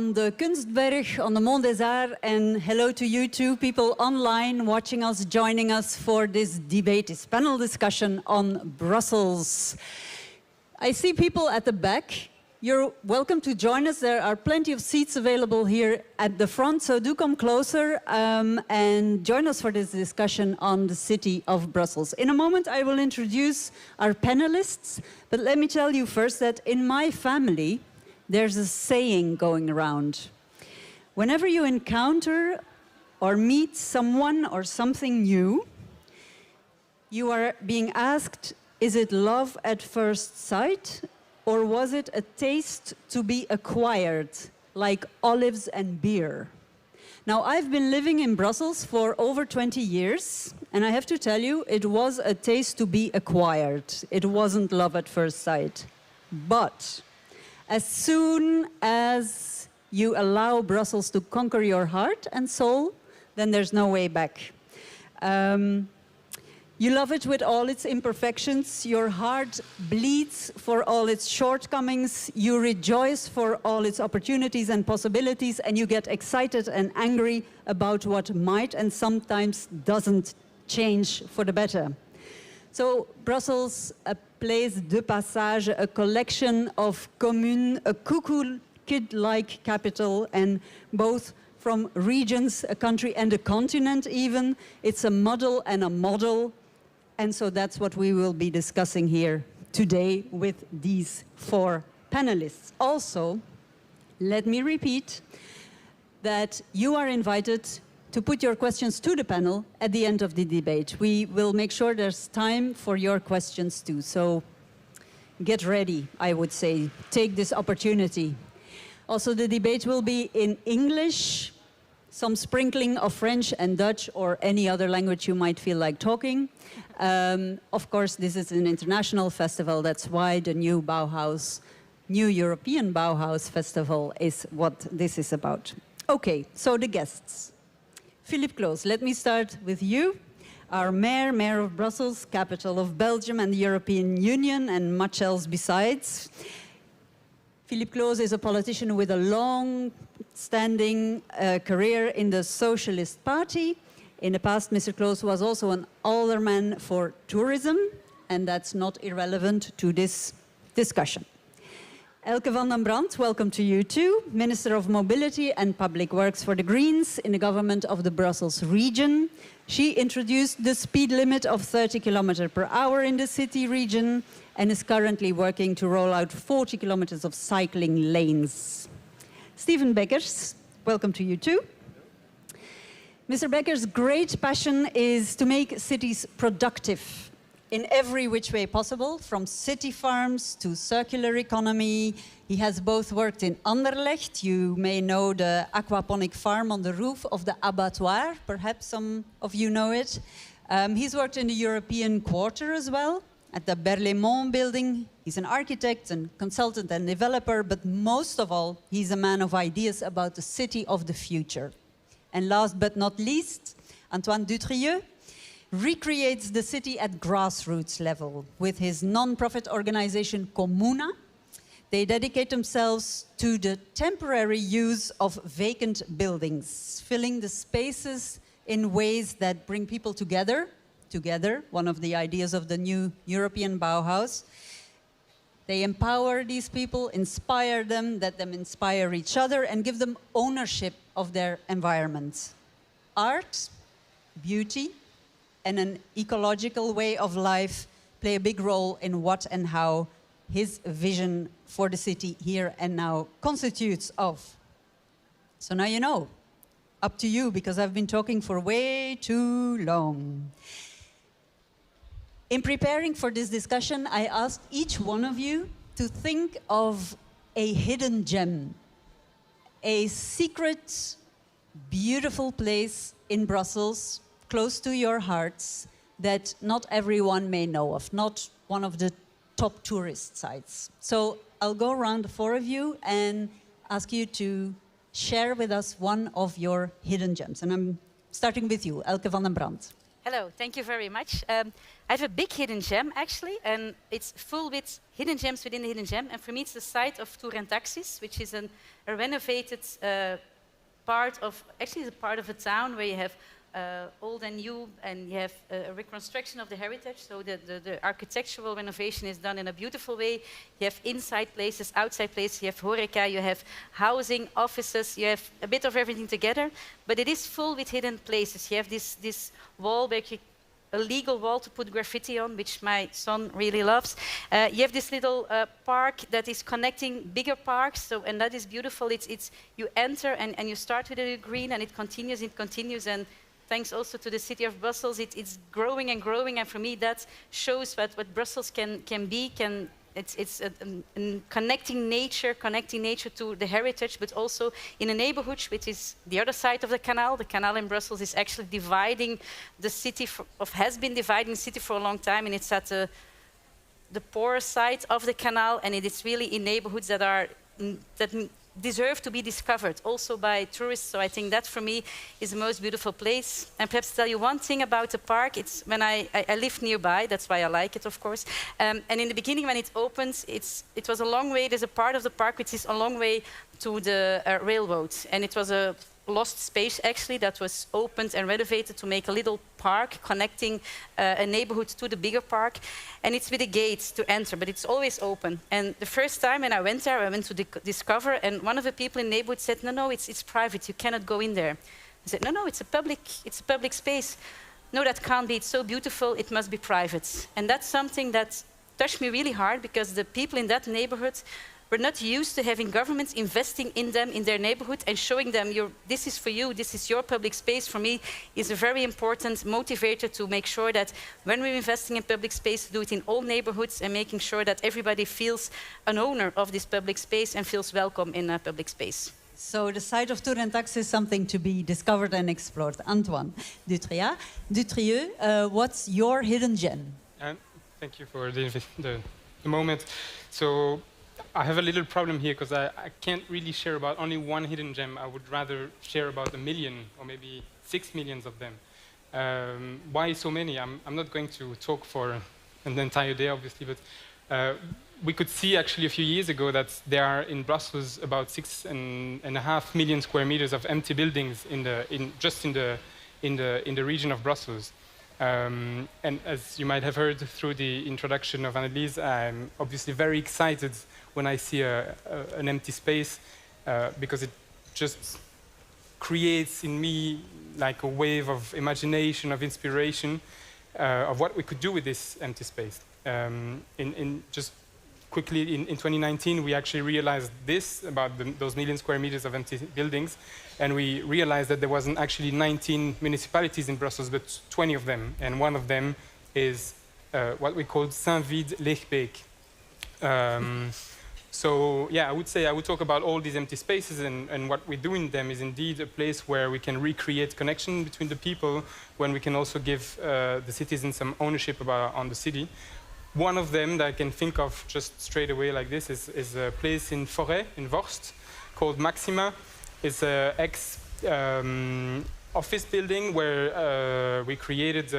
on the Kunstberg, on the Mont des Arts, and hello to you too, people online watching us, joining us for this debate, this panel discussion on Brussels. I see people at the back. You're welcome to join us. There are plenty of seats available here at the front, so do come closer and join us for this discussion on the city of Brussels. In a moment, I will introduce our panelists, but let me tell you first that in my family, there's a saying going around. Whenever you encounter or meet someone or something new, you are being asked, is it love at first sight? Or was it a taste to be acquired, like olives and beer? Now, I've been living in Brussels for over 20 years, and I have to tell you, it was a taste to be acquired. It wasn't love at first sight. But as soon as you allow Brussels to conquer your heart and soul, then there's no way back. You love it with all its imperfections. Your heart bleeds for all its shortcomings. You rejoice for all its opportunities and possibilities, and you get excited and angry about what might and sometimes doesn't change for the better. So Brussels, a place de passage, a collection of communes, a cuckoo kid-like capital, and both from regions, a country and a continent even. It's a model and a model. And so that's what we will be discussing here today with these four panelists. Also, let me repeat that you are invited to put your questions to the panel at the end of the debate. We will make sure there's time for your questions too. So get ready, I would say. Take this opportunity. Also, the debate will be in English, some sprinkling of French and Dutch or any other language you might feel like talking. Of course, this is an international festival. That's why the new Bauhaus, new European Bauhaus Festival is what this is about. Okay, so the guests. Philippe Claus, let me start with you. Our mayor of Brussels, capital of Belgium and the European Union, and much else besides. Philippe Claus is a politician with a long-standing career in the Socialist Party. In the past, Mr. Claus was also an alderman for tourism, and that's not irrelevant to this discussion. Elke Von Nembrandt, welcome to you too. Minister of Mobility and Public Works for the Greens in the government of the Brussels region. She introduced the speed limit of 30 kilometers per hour in the city region and is currently working to roll out 40 kilometers of cycling lanes. Steven Beckers, welcome to you too. Mr. Becker's great passion is to make cities productive in every which way possible, from city farms to circular economy. He has both worked in Anderlecht. You may know the aquaponic farm on the roof of the abattoir. Perhaps some of you know it. He's worked in the European Quarter as well, at the Berlaymont building. He's an architect and consultant and developer, but most of all, he's a man of ideas about the city of the future. And last but not least, Antoine Dutrieux recreates the city at grassroots level with his non-profit organization Comuna. They dedicate themselves to the temporary use of vacant buildings, filling the spaces in ways that bring people together, one of the ideas of the new European Bauhaus. They empower these people, inspire them, let them inspire each other, and give them ownership of their environment. Art, beauty, and an ecological way of life play a big role in what and how his vision for the city here and now constitutes of. So now you know. Up to you, because I've been talking for way too long. In preparing for this discussion, I asked each one of you to think of a hidden gem, a secret, beautiful place in Brussels, close to your hearts, that not everyone may know of, not one of the top tourist sites. So I'll go around the four of you and ask you to share with us one of your hidden gems. And I'm starting with you, Elke Von Nembrandt. Hello, thank you very much. I have a big hidden gem, actually, and it's full with hidden gems within the hidden gem. And for me, it's the site of Tour and Taxis, which is a renovated part of, actually, it's a part of a town where you have old and new, and you have a reconstruction of the heritage. So the architectural renovation is done in a beautiful way. You have inside places, outside places, you have horeca, you have housing, offices, you have a bit of everything together. But it is full with hidden places. You have this wall where you a legal wall to put graffiti on, which my son really loves. You have this little park that is connecting bigger parks, so, and that is beautiful. It's you enter and you start with a green, and it continues, and thanks also to the city of Brussels, it's growing and growing, and for me that shows what Brussels can be. It's connecting nature to the heritage, but also in a neighborhood which is the other side of the canal. The canal in Brussels is actually dividing the city, has been dividing the city for a long time, and it's at the poor side of the canal, and it is really in neighborhoods that deserve to be discovered also by tourists. So I think that for me is the most beautiful place. And perhaps tell you one thing about the park. It's when I live nearby, that's why I like it, of course. And in the beginning when it opens, it was a long way. There's a part of the park which is a long way to the railroad. And it was a lost space actually that was opened and renovated to make a little park connecting a neighborhood to the bigger park, and it's with a gate to enter, but it's always open. And the first time when I went there, I went to discover, and one of the people in the neighborhood said, no, it's private, you cannot go in there. I said, no, it's a public space. No, that can't be, it's so beautiful, it must be private. And that's something that touched me really hard, because the people in that neighborhood we're not used to having governments investing in them, in their neighborhood, and showing them, this is for you, this is your public space. For me, is a very important motivator to make sure that when we're investing in public space, do it in all neighborhoods, and making sure that everybody feels an owner of this public space and feels welcome in a public space. So the site of Tour and Taxis is something to be discovered and explored. Antoine Dutrieux, what's your hidden gem? Thank you for the moment. So I have a little problem here, because I can't really share about only one hidden gem. I would rather share about 1 million or maybe 6 million of them. Why so many? I'm not going to talk for an entire day, obviously, but we could see actually a few years ago that there are in Brussels about 6.5 million square meters of empty buildings in the region of Brussels. And as you might have heard through the introduction of Annelies, I'm obviously very excited when I see an empty space, because it just creates in me like a wave of imagination, of inspiration, of what we could do with this empty space. Just quickly, in 2019, we actually realized this about those million square meters of empty buildings, and we realized that there wasn't actually 19 municipalities in Brussels, but 20 of them, and one of them is what we call Saint-Vide-Leegbeek. So yeah, I would talk about all these empty spaces, and what we do in them is indeed a place where we can recreate connection between the people, when we can also give the citizens some ownership on the city. One of them that I can think of just straight away like this is a place in Forêt, in Vorst, called Maxima. It's an office building where we created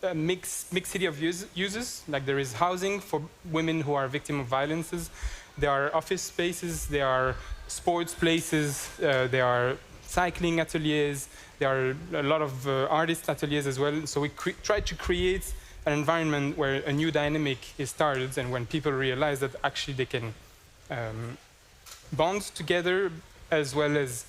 a mixed city of users. Like there is housing for women who are victims of violences. There are office spaces, there are sports places, there are cycling ateliers, there are a lot of artist ateliers as well. So we try to create an environment where a new dynamic is started, and when people realize that actually they can bond together as well as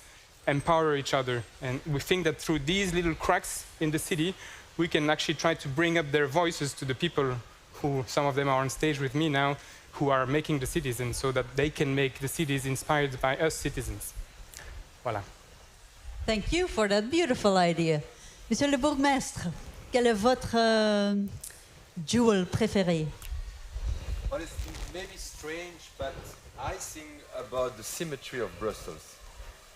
empower each other. And we think that through these little cracks in the city, we can actually try to bring up their voices to the people who, some of them are on stage with me now, who are making the cities, and so that they can make the cities inspired by us citizens. Voilà. Thank you for that beautiful idea. Monsieur le bourgmestre, quel est votre jewel préféré? Well, it's maybe strange, but I think about the symmetry of Brussels.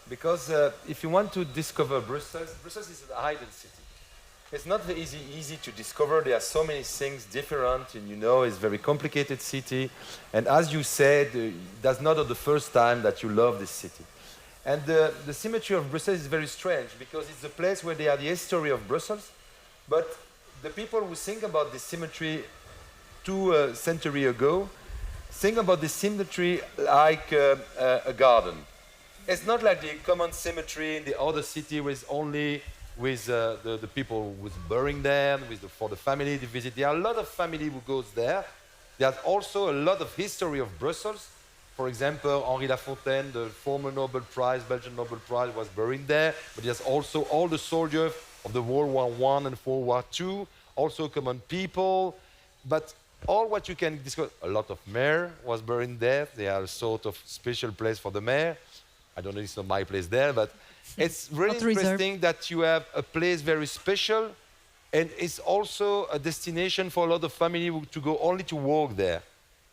Because if you want to discover Brussels, Brussels is a hidden city. It's not easy to discover. There are so many things different, and you know, it's a very complicated city. And as you said, that's not the first time that you love this city. And the symmetry of Brussels is very strange, because it's a place where they are the history of Brussels, But the people who think about this symmetry 2 centuries ago think about the symmetry like a garden. It's not like the common symmetry in the other city with only with the people who's burying there, for the family to visit. There are a lot of family who goes there. There's also a lot of history of Brussels. For example, Henri Lafontaine, the former Nobel Prize, Belgian Nobel Prize, was buried there. But there's also all the soldiers of the World War I and World War II, also common people. But all what you can discover, a lot of mayor was buried there. They are a sort of special place for the mayor. I don't know, it's not my place there, but it's really interesting that you have a place very special, and it's also a destination for a lot of family to go only to walk there.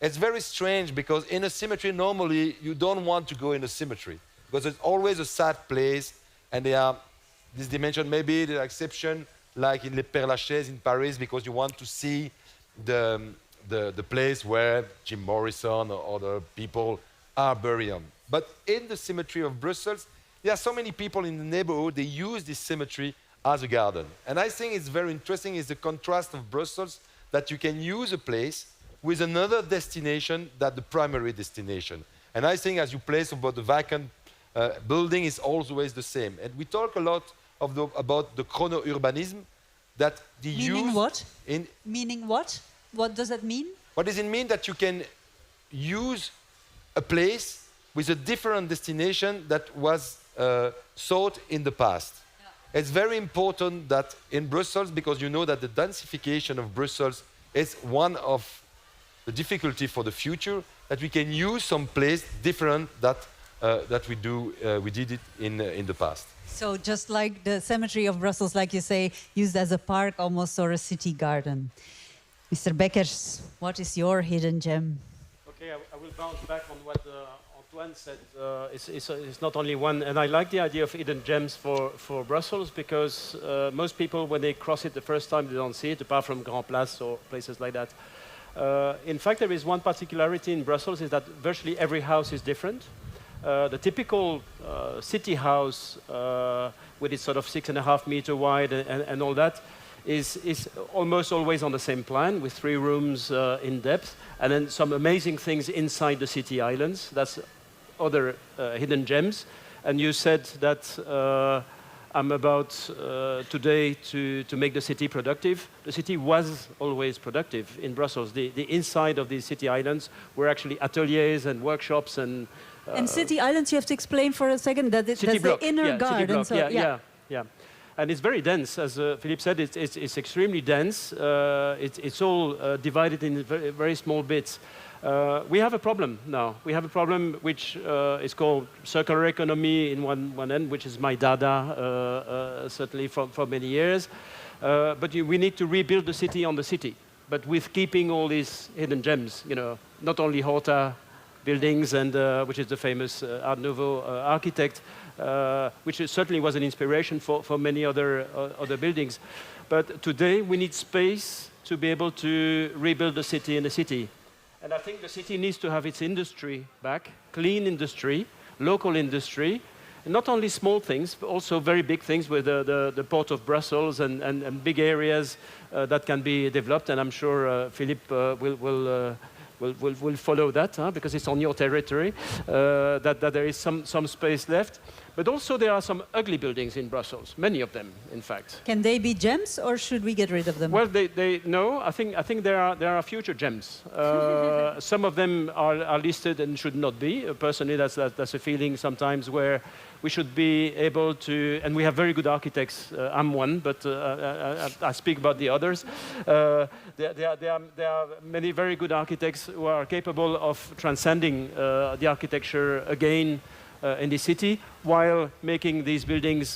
It's very strange because in a cemetery, normally you don't want to go in a cemetery because it's always a sad place, and there are this dimension, maybe the exception, like in Les Pères Lachaise in Paris, because you want to see the place where Jim Morrison or other people are buried. But in the cemetery of Brussels, there are so many people in the neighborhood, they use this cemetery as a garden. And I think it's very interesting is the contrast of Brussels, that you can use a place with another destination than the primary destination. And I think as you place about the vacant building is always the same. And we talk a lot about the chrono-urbanism, that the Meaning what? Meaning what? What does that mean? What does it mean? That you can use a place with a different destination that was sought in the past. Yeah. It's very important that in Brussels, because you know that the densification of Brussels is one of the difficulty for the future, that we can use some place different that we did it in the past. So just like the cemetery of Brussels, like you say, used as a park almost or a city garden. Mr. Beckers, what is your hidden gem? Okay, I will bounce back on what Antoine said. It's not only one, and I like the idea of hidden gems for Brussels because most people, when they cross it the first time, they don't see it, apart from Grand Place or places like that. In fact, there is one particularity in Brussels, is that virtually every house is different. The typical city house with its sort of 6.5 meter wide and all that is almost always on the same plan with 3 rooms in depth, and then some amazing things inside the city islands. That's other hidden gems. And you said that I'm about today to make the city productive. The city was always productive in Brussels. The inside of these city islands were actually ateliers and workshops and city islands, you have to explain for a second that that's the inner garden. So, yeah. And it's very dense, as Philippe said. It's extremely dense. It's all divided in very, very small bits. We have a problem now. We have a problem which is called circular economy in one end, which is my dada, certainly for many years. But we need to rebuild the city on the city, but with keeping all these hidden gems. You know, not only Horta buildings, and which is the famous Art Nouveau architect, which certainly was an inspiration for many other buildings. But today we need space to be able to rebuild the city in the city. And I think the city needs to have its industry back, clean industry, local industry, and not only small things, but also very big things with the port of Brussels and big areas that can be developed. And I'm sure Philippe will follow that, because it's on your territory, that there is some space left. But also there are some ugly buildings in Brussels, many of them, in fact. Can they be gems, or should we get rid of them? Well, no, I think there are future gems. Some of them are listed and should not be. Personally, that's a feeling sometimes where we should be able to, and we have very good architects. I'm one, but I speak about the others. There are many very good architects who are capable of transcending the architecture again in the city, while making these buildings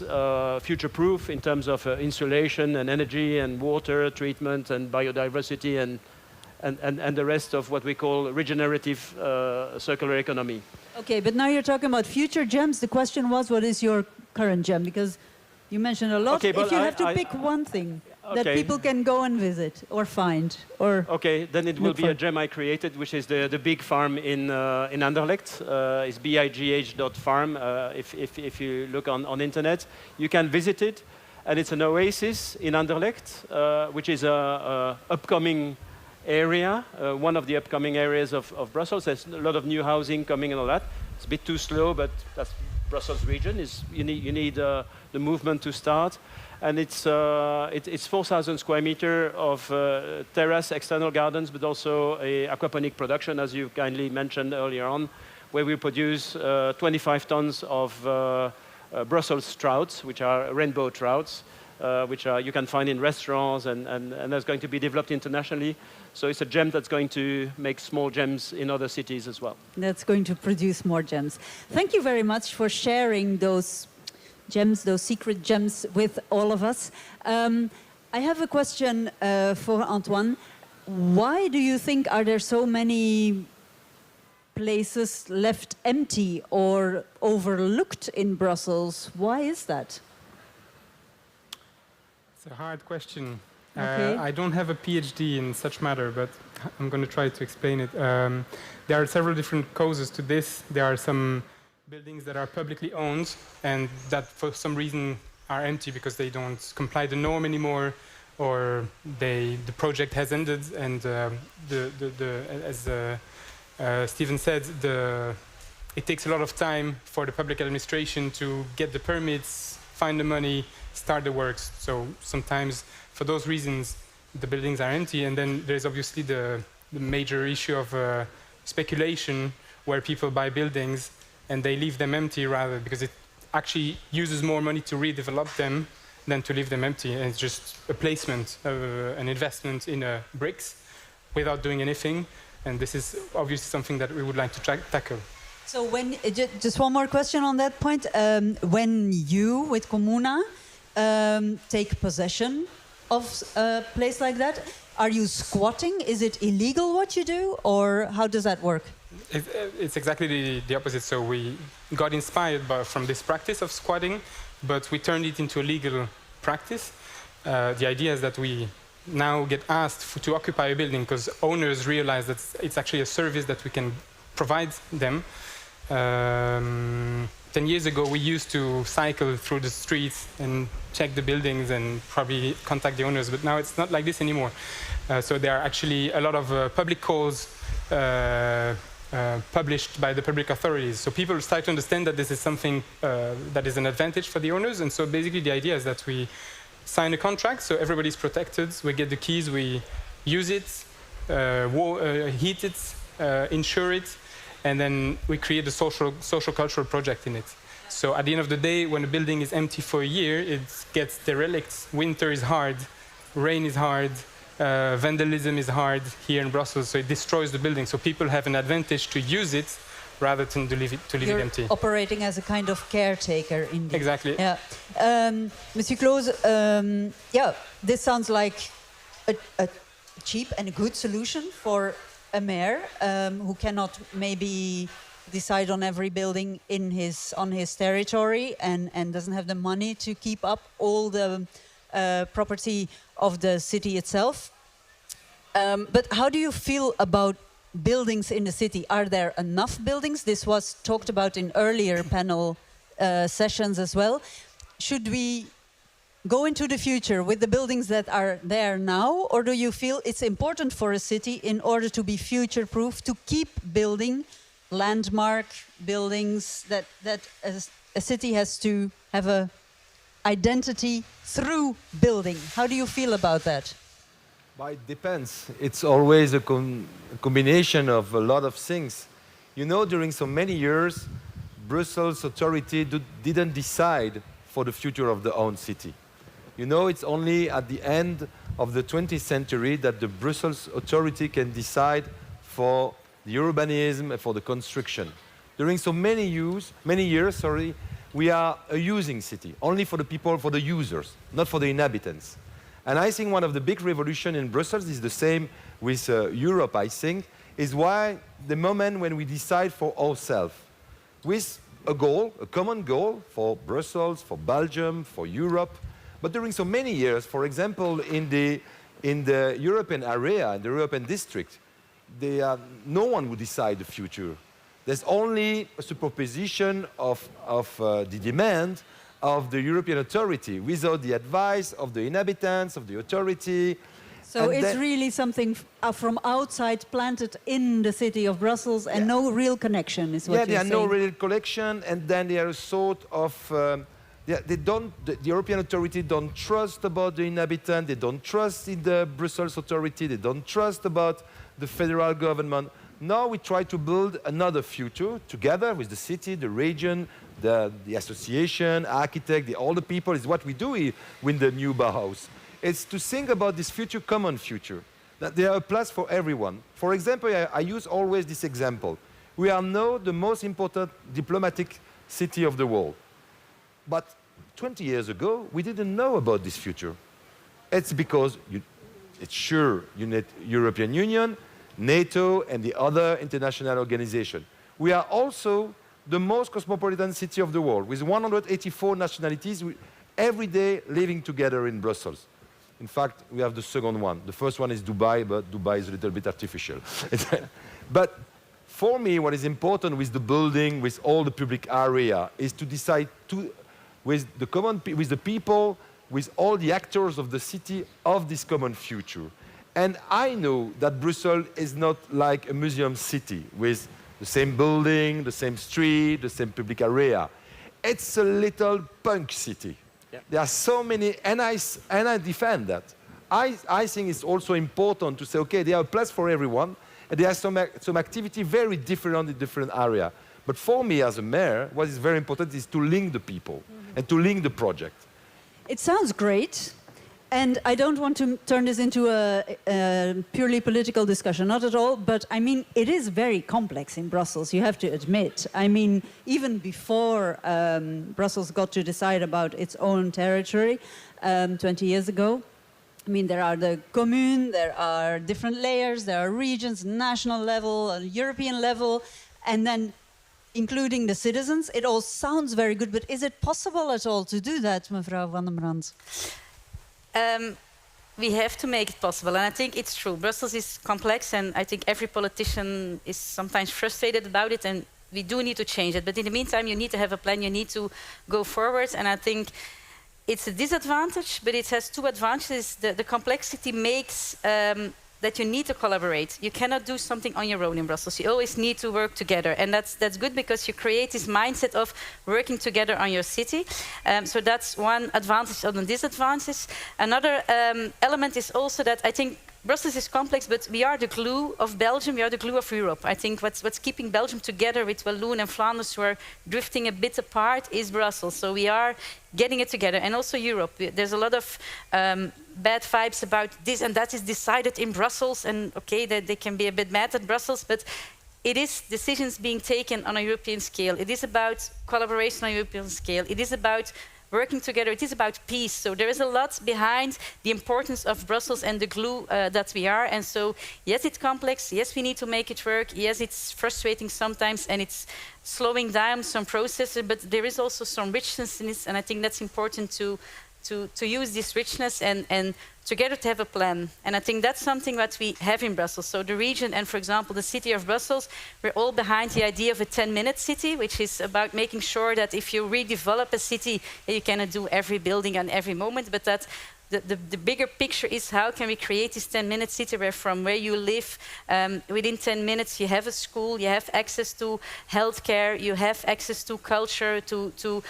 future-proof in terms of insulation and energy and water treatment and biodiversity and the rest of what we call regenerative circular economy. Okay, but now you're talking about future gems. The question was, what is your current gem? Because you mentioned a lot. Okay, if you have to pick one thing that people can go and visit or find, or okay, then it will be a gem I created, which is the big farm in Anderlecht. It's bigh.farm. If you look on internet, you can visit it. And it's an oasis in Anderlecht, which is a upcoming area, one of the upcoming areas of Brussels. There's a lot of new housing coming and all that. It's a bit too slow, but that's Brussels region. You need the movement to start. And it's 4,000 square meter of terrace, external gardens, but also a aquaponic production, as you kindly mentioned earlier on, where we produce 25 tons of Brussels trouts, which are rainbow trouts, which you can find in restaurants, and that's going to be developed internationally. So it's a gem that's going to make small gems in other cities as well. That's going to produce more gems. Thank you very much for sharing those gems, those secret gems with all of us. I have a question for Antoine. Why do you think are there so many places left empty or overlooked in Brussels? Why is that? It's a hard question. Okay. I don't have a PhD in such matter, but I'm going to try to explain it. There are several different causes to this. There are some buildings that are publicly owned and that for some reason are empty because they don't comply the norm anymore, or the project has ended, and as Stephen said, it takes a lot of time for the public administration to get the permits, find the money, start the works. So sometimes for those reasons the buildings are empty, and then there's obviously the major issue of speculation, where people buy buildings and they leave them empty rather, because it actually uses more money to redevelop them than to leave them empty. And it's just a placement, an investment in bricks without doing anything. And this is obviously something that we would like to tackle. So when, just one more question on that point. When you, with Comuna, take possession of a place like that, are you squatting? Is it illegal what you do, or how does that work? It's exactly the opposite. So we got inspired from this practice of squatting, but we turned it into a legal practice. The idea is that we now get asked to occupy a building because owners realize that it's actually a service that we can provide them. 10 years ago, we used to cycle through the streets and check the buildings and probably contact the owners, but now it's not like this anymore. So there are actually a lot of public calls published by the public authorities. So people start to understand that this is something that is an advantage for the owners. And so basically the idea is that we sign a contract, so everybody's protected. We get the keys, we use it, heat it, insure it, and then we create a social cultural project in it. So at the end of the day, when a building is empty for a year, it gets derelict. Winter is hard, rain is hard, vandalism is hard here in Brussels, so it destroys the building. So people have an advantage to use it rather than to leave it empty. Operating as a kind of caretaker, indeed. Exactly. Yeah. Monsieur Close, yeah, this sounds like a cheap and a good solution for a mayor who cannot maybe decide on every building on his territory and doesn't have the money to keep up all the property of the city itself. But how do you feel about buildings in the city? Are there enough buildings? This was talked about in earlier panel sessions as well. Should we go into the future with the buildings that are there now, or do you feel it's important for a city, in order to be future-proof, to keep building landmark buildings that a city has to have a identity through building? How do you feel about that? Well, it depends. It's always a combination of a lot of things. You know, during so many years, Brussels authority didn't decide for the future of their own city. You know, it's only at the end of the 20th century that the Brussels authority can decide for the urbanism and for the construction. During so many years, we are a using city, only for the people, for the users, not for the inhabitants. And I think one of the big revolutions in Brussels is the same with Europe, I think, is why the moment when we decide for ourselves, with a goal, a common goal for Brussels, for Belgium, for Europe. But during so many years, for example, in the European area, in the European district, no one would decide the future. There's only a superposition of the demand of the European authority, without the advice of the inhabitants, of the authority. So And it's then- really something from outside planted in the city of Brussels and no real connection is what Yeah, you're there are no saying. real collection, and then they are a sort of. They don't. The European authority don't trust about the inhabitant. They don't trust in the Brussels authority. They don't trust about the federal government. Now we try to build another future together with the city, the region, the association, architect, all the people. Is what we do here with the new Bauhaus. It's to think about this future, common future. That there are a place for everyone. For example, I use always this example. We are now the most important diplomatic city of the world. But 20 years ago, we didn't know about this future. It's because it's sure you need European Union, NATO, and the other international organization. We are also the most cosmopolitan city of the world, with 184 nationalities every day living together in Brussels. In fact, we have the second one. The first one is Dubai, but Dubai is a little bit artificial. But for me, what is important with the building, with all the public area, is to decide with the people, with all the actors of the city, of this common future. And I know that Brussels is not like a museum city with the same building, the same street, the same public area. It's a little punk city. Yeah. There are so many, and I defend that. I think it's also important to say, okay, there are a place for everyone, and there are some activity very different in different areas. But for me as a mayor, what is very important is to link the people and to link the project. It sounds great. And I don't want to turn this into a purely political discussion, not at all. But I mean, it is very complex in Brussels, you have to admit. I mean, even before Brussels got to decide about its own territory 20 years ago, I mean, there are the commune, there are different layers, there are regions, national level, European level, and then including the citizens. It all sounds very good, but is it possible at all to do that, mevrouw Van Nembrandt? We have to make it possible, and I think it's true. Brussels is complex, and I think every politician is sometimes frustrated about it, and we do need to change it. But in the meantime, you need to have a plan, you need to go forward, and I think it's a disadvantage, but it has two advantages. The complexity makes that you need to collaborate. You cannot do something on your own in Brussels. You always need to work together. And that's good because you create this mindset of working together on your city. So that's one advantage of the disadvantages. Another element is also that I think Brussels is complex, but we are the glue of Belgium, we are the glue of Europe. I think what's keeping Belgium together with Walloon and Flanders, who are drifting a bit apart, is Brussels. So we are getting it together. And also Europe. There's a lot of bad vibes about this and that is decided in Brussels, and okay, they can be a bit mad at Brussels, but it is decisions being taken on a European scale. It is about collaboration on a European scale. It is about working together. It is about peace. So there is a lot behind the importance of Brussels and the glue that we are. And so, yes, it's complex. Yes, we need to make it work. Yes, it's frustrating sometimes, and it's slowing down some processes. But there is also some richness in it, and I think that's important to use this richness and together to have a plan. And I think that's something that we have in Brussels. So the region and, for example, the city of Brussels, we're all behind the idea of a 10-minute city, which is about making sure that if you redevelop a city, you cannot do every building and every moment, but that the bigger picture is how can we create this 10-minute city where from where you live, within 10 minutes you have a school, you have access to healthcare, you have access to culture, to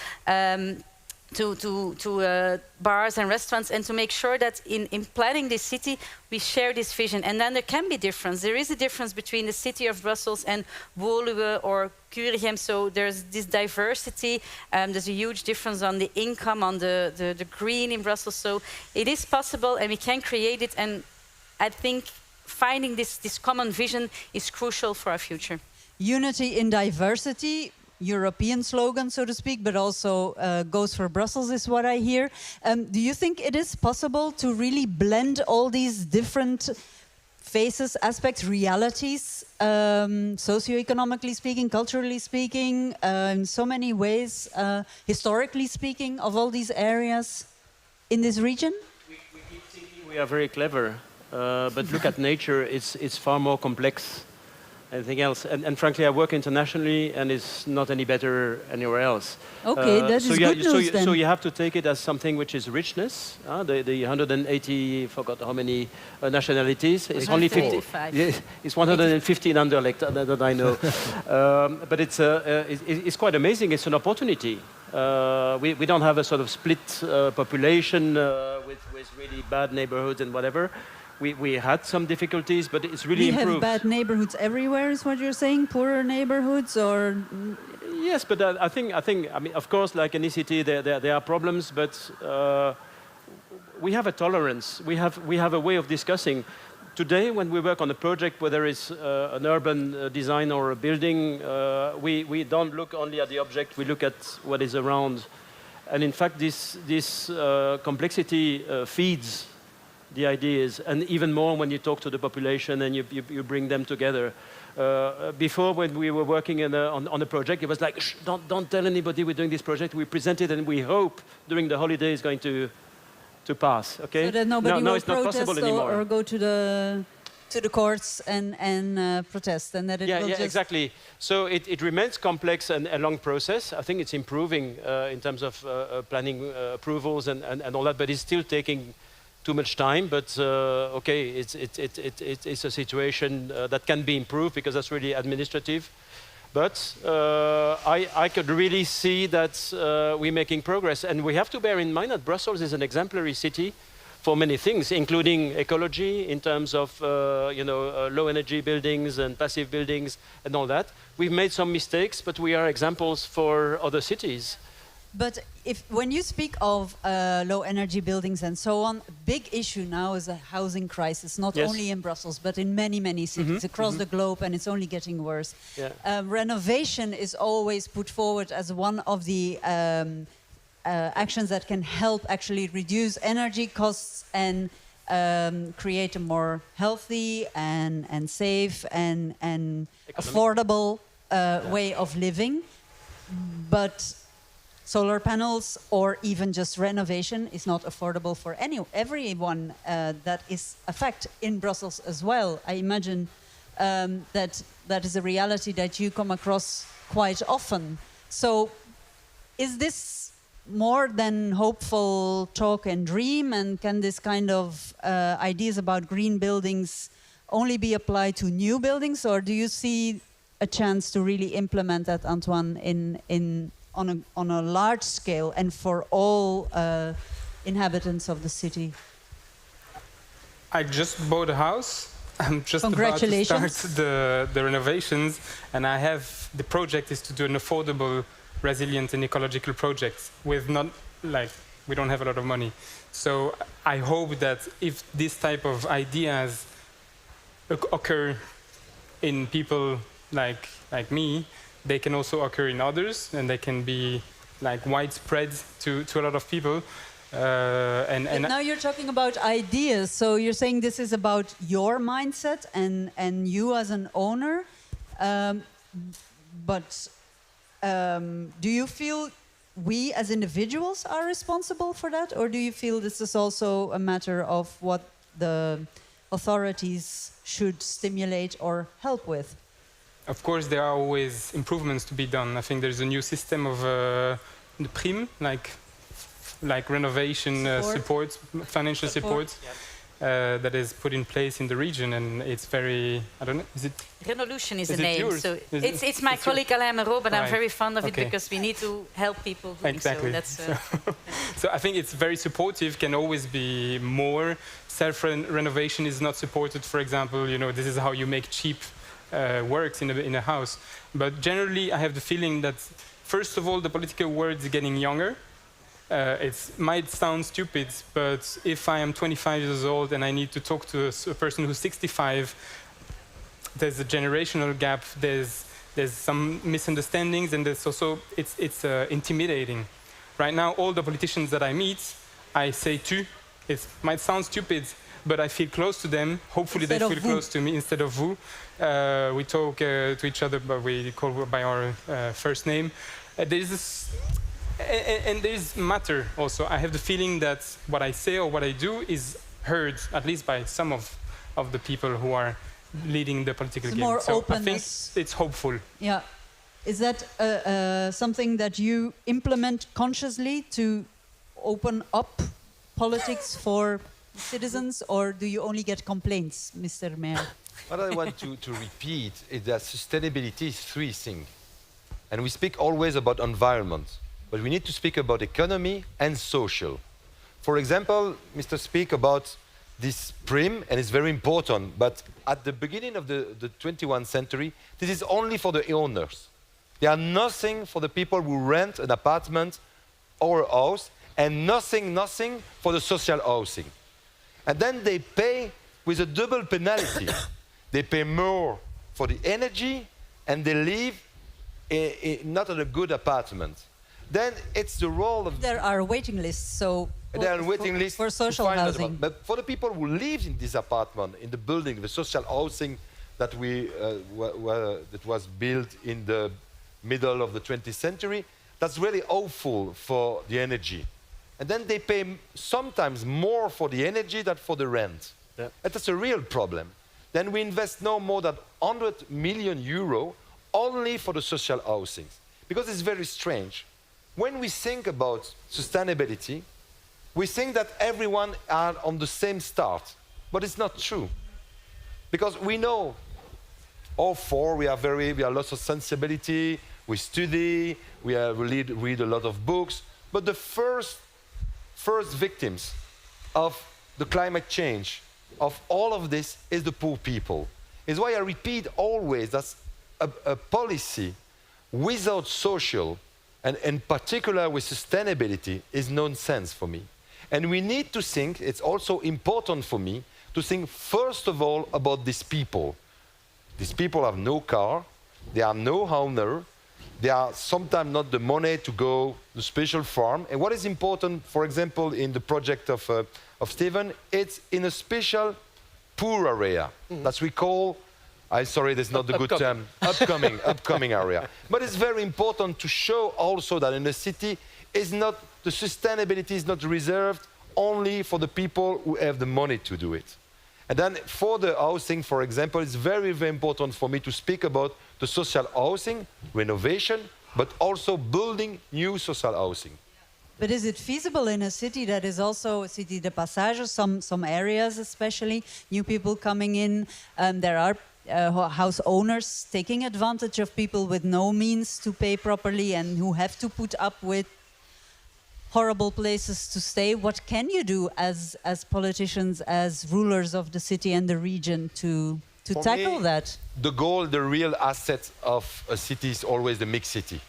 bars and restaurants, and to make sure that in planning this city, we share this vision. And then there can be difference. There is a difference between the city of Brussels and Woluwe or Kuregem, so there's this diversity. There's a huge difference on the income, on the green in Brussels. So it is possible, and we can create it. And I think finding this common vision is crucial for our future. Unity in diversity. European slogan, so to speak, but also goes for Brussels, is what I hear. Do you think it is possible to really blend all these different faces, aspects, realities, socioeconomically speaking, culturally speaking, in so many ways, historically speaking, of all these areas in this region? We keep thinking we are very clever, but look at nature, it's far more complex. anything else. And frankly, I work internationally, and it's not any better anywhere else. Okay, that is good news then. So you have to take it as something which is richness. The 180, forgot how many nationalities. It's only 50. Yeah, it's 150 in Anderlecht that I know. But it's quite amazing. It's an opportunity. We don't have a sort of split population with really bad neighborhoods and whatever. We had some difficulties, but it's really improved. We have bad neighborhoods everywhere, is what you're saying? Poorer neighborhoods, or? Yes, but I think, I mean, of course, like any city, there are problems, but we have a tolerance. We have a way of discussing. Today, when we work on a project, whether it's an urban design or a building, we don't look only at the object, we look at what is around. And in fact, this complexity feeds the ideas, and even more when you talk to the population and you bring them together. Before, when we were working on a project, it was like, shh, don't tell anybody we're doing this project. We present it and we hope during the holiday it's going to pass. Okay. So that nobody will it's not protest possible anymore. or go to the courts and protest, and that it will just... exactly. So it remains complex and a long process. I think it's improving in terms of planning approvals and all that, but it's still taking too much time, but okay, it's a situation that can be improved because that's really administrative. But I could really see that we're making progress, and we have to bear in mind that Brussels is an exemplary city for many things, including ecology in terms of low energy buildings and passive buildings and all that. We've made some mistakes, but we are examples for other cities. But when you speak of low energy buildings and so on, a big issue now is a housing crisis, not only in Brussels, but in many, many cities across the globe, and it's only getting worse. Yeah. Renovation is always put forward as one of the actions that can help actually reduce energy costs and create a more healthy and safe and affordable way of living. But solar panels or even just renovation is not affordable for everyone that is a fact in Brussels as well. I imagine that is a reality that you come across quite often. So is this more than hopeful talk and dream, and can this kind of ideas about green buildings only be applied to new buildings, or do you see a chance to really implement that, Antoine, on a large scale and for all inhabitants of the city? I just bought a house. I'm just about to start the renovations, and the project is to do an affordable, resilient and ecological project with we don't have a lot of money. So I hope that if this type of ideas occur in people like me, they can also occur in others, and they can be widespread to a lot of people. And now you're talking about ideas, so you're saying this is about your mindset and you as an owner. But do you feel we as individuals are responsible for that, or do you feel this is also a matter of what the authorities should stimulate or help with? Of course, there are always improvements to be done. I think there's a new system of the prime, like renovation support, financial support, that is put in place in the region, and it's very, I don't know, is it? Renolution is the name. Yours? So it's my colleague Alain Moreau, but I'm very fond of it because we need to help people doing exactly. So. That's, so I think it's very supportive, can always be more. Self-renovation is not supported, for example, this is how you make cheap works in a house. But generally, I have the feeling that, first of all, the political world is getting younger. It might sound stupid, but if I am 25 years old and I need to talk to a person who's 65, there's a generational gap, there's some misunderstandings, and there's also, it's intimidating. Right now, all the politicians that I meet, I say tu. It might sound stupid, but I feel close to them. Hopefully they feel close to me instead of vous. We talk to each other, but we call by our first name. There's this, and there's matter also. I have the feeling that what I say or what I do is heard, at least by some of the people who are leading the political It's game. more So I think openness. it's hopeful. Yeah. Is that something that you implement consciously to open up politics for citizens, or do you only get complaints, Mr. Mayor? What I want to repeat is that sustainability is three things. And we speak always about environment, but we need to speak about economy and social. For example, Mr. Speak about this prim, and it's very important, but at the beginning of the 21st century, this is only for the owners. There are nothing for the people who rent an apartment or a house, and nothing for the social housing. And then they pay with a double penalty. They pay more for the energy, and they live not in a good apartment. Then it's the role of... There are waiting lists, so There are waiting lists for to social find that housing. apartment. But for the people who live in this apartment, in the building, the social housing that that was built in the middle of the 20th century, that's really awful for the energy. And then they pay sometimes more for the energy than for the rent. Yeah. And that's a real problem. Then we invest no more than 100 million euro only for the social housing. Because it's very strange. When we think about sustainability, we think that everyone are on the same start, but it's not true. Because we know all four, we have lots of sensibility, we study, we read a lot of books, but the first victims of the climate change, of all of this, is the poor people. It's why I repeat always that a policy without social, and in particular with sustainability, is nonsense for me. And we need to think, it's also important for me, to think first of all about these people. These people have no car, they are no owner, they are sometimes not the money to go to special farm. And what is important, for example, in the project of Stephen, it's in a special poor area that we call, sorry, that's not the good term, upcoming area. But it's very important to show also that in the city, the sustainability is not reserved only for the people who have the money to do it. And then for the housing, for example, it's very, very important for me to speak about the social housing, renovation, but also building new social housing. But is it feasible in a city that is also a city de passage, some areas especially, new people coming in, there are house owners taking advantage of people with no means to pay properly and who have to put up with horrible places to stay. What can you do as politicians, as rulers of the city and the region to tackle that? The goal, the real asset of a city is always the mixed city.